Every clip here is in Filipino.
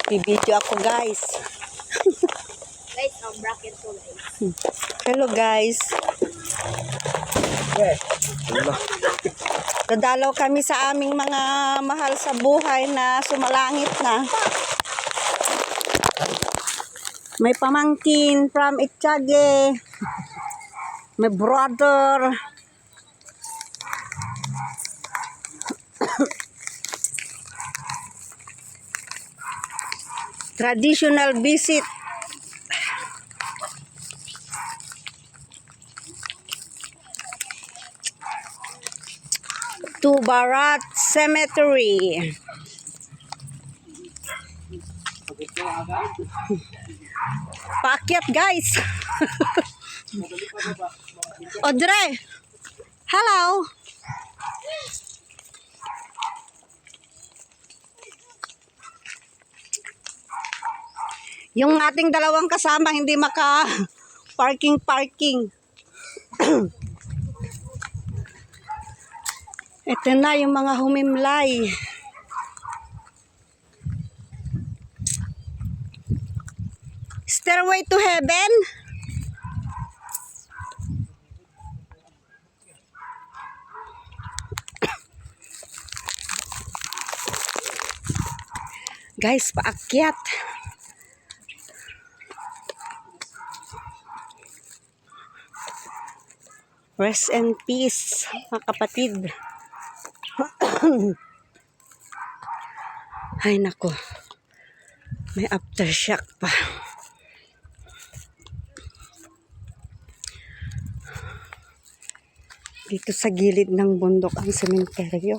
Nagbi-video ako, guys. Guys, bracket to guys. Hello, guys. Dadalaw kami sa aming mga mahal sa buhay na sumalangit na. May pamangkin from Itchage. My brother. Traditional visit. To Barat Cemetery. Paakyat, guys. Audrey. Hello. Yung ating dalawang kasama hindi maka parking. Ito na yung mga humimlay. Stairway to heaven. Guys, paakyat. Rest in peace, mga kapatid. Ay, nako. May aftershock pa. Dito sa gilid ng bundok ang sementeryo.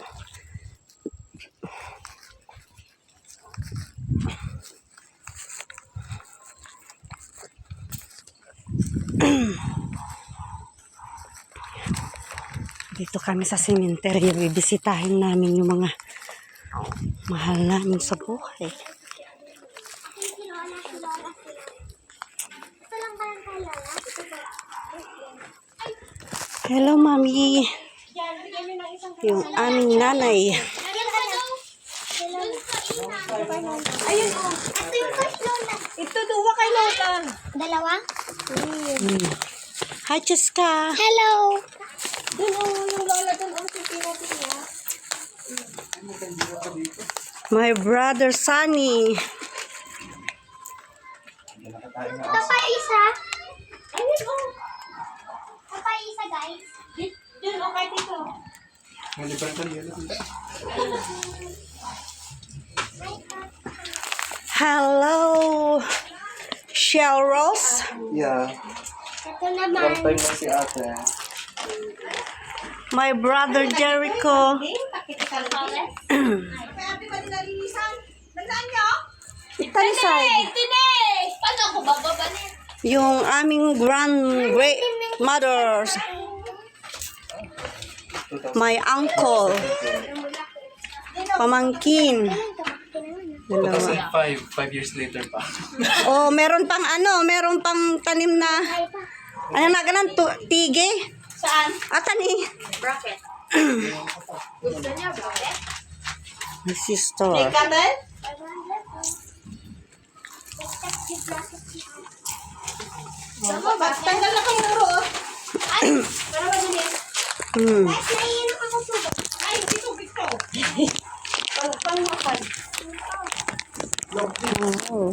Dito kami sa sementeryo. Bibisitahin namin yung mga mahal namin sa buhay. Hello, Mami. Yung aming nanay. Ayun oh. Ito yung kay Lola. Ito duwa kay Lola. Dalawa? Hi, Cheska. Hello. Dun oh, yung Lola dun oh. Tingnan. My brother, Sunny. Ito pa isa. Ayun oh. Ito pa isa, guys. Dun oh, kay dito. Hello, Shell Rose. Yeah. Ito naman. Long time na si ate. My brother, Jericho. Italisay. Tinig! Paano ako bababanin? Yung aming great mothers. My uncle. Pamangkin. Kasi Dalawa. 5 years later pa. Oh, meron pang tanim na, ano na ganun, tige? Saan? Atani. Bracket. Gusto niya bracket? My sister. Kabel? Sama ba? Tanggal na kayo naro. Ay, para mabilis. Guys, naiinom ako tubig. Ay, dito. Pang makan. Oh.